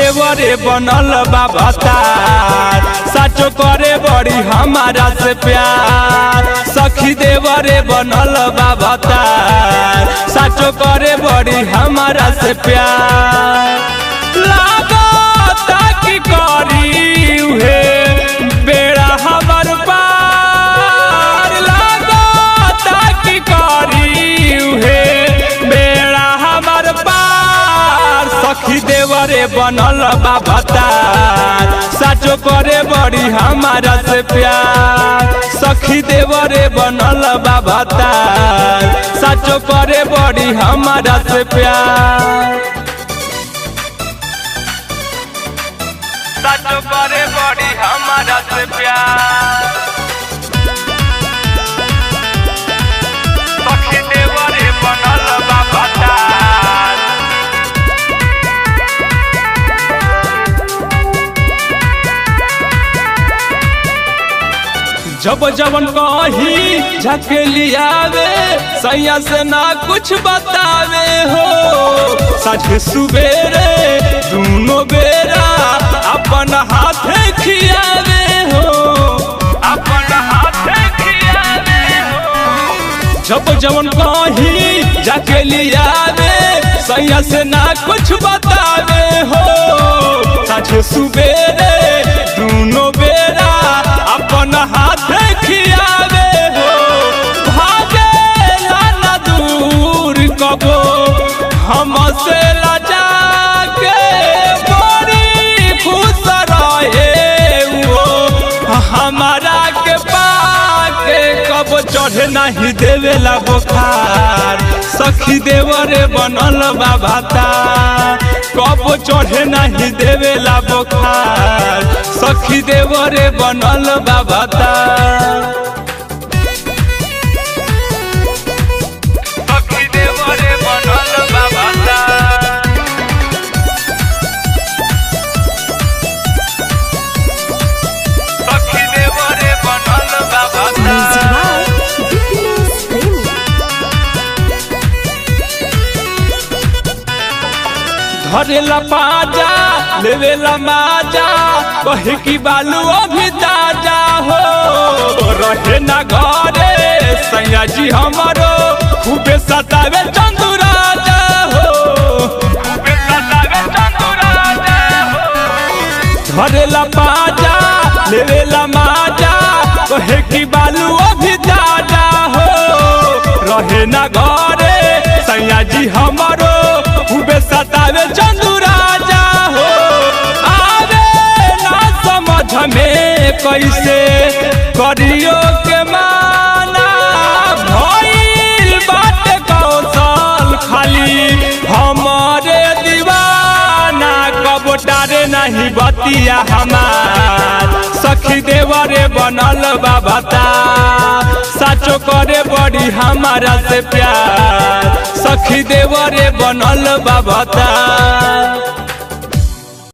देवरे बनल बा भतार, साचो करे बड़ी हमारा से प्यार। सखी देवरे बनल बा भतार, साचो करे बड़ी हमारा से प्यार। लागता की करी उहे बेड़ा हमर पार, लागता की करी उहे बेड़ा हमर पार। सखी देवरे बनल बा भतार, साचो करे बड़ी हमारा से प्यार। सखी देवरे बनल बा भतार, साचो करे बड़ी हमारा से प्यार। साचो करे बड़ी हमारा से प्यार। सखी देवरे बनल बा भतार, जब जवन कही झकेलियावे सैया से ना कुछ बतावे हो। साझे सुबेरे दोनों बेरा अपन हाथे खियावे हो, अपन हाथे खियावे हो। जब जवन कही झकेलियावे सैया से ना कुछ बतावे हो। साझे सुबेरे दोनों बेरा अपन हाथे खियावे हो। भागे ना दूर कबो हमसे लजा के, बड़ी खुश रहे वो हमारा के पाके। कब चढ़े नहीं देवेला बुखार, सखी देवरे बनल बा भतार। कब चढ़े नहीं देवेला बुखार, सखी देवरे बनल बा भतार। सखी देवरे बनल बा भतार, सखी देवरे बनल बा भतार। धरेला पाजा लेवेला माजा, कहे की बालू अभी ताजा हो। रहे ना घरे सैया जी हमारो, खूबे सतावे चंदू राजा हो, खूबे सतावे चंदू राजा हो। धरेला पाजा लेवेला माजा, कहे की बालू अभी ताजा हो। रहे ना घरे सैया जी हमारो, खूबे सतावे चंदू राजा हो। आवे ना समझ में कैसे करियो के माना, भइल बाटे कौशल खाली हमारे दीवाना। कब डारे नहीं बतिया हमार, सखी देवरे बनल बा भतार। साचो करे बड़ी हमारा से प्यार, सखी देवरे बनल बा भतार।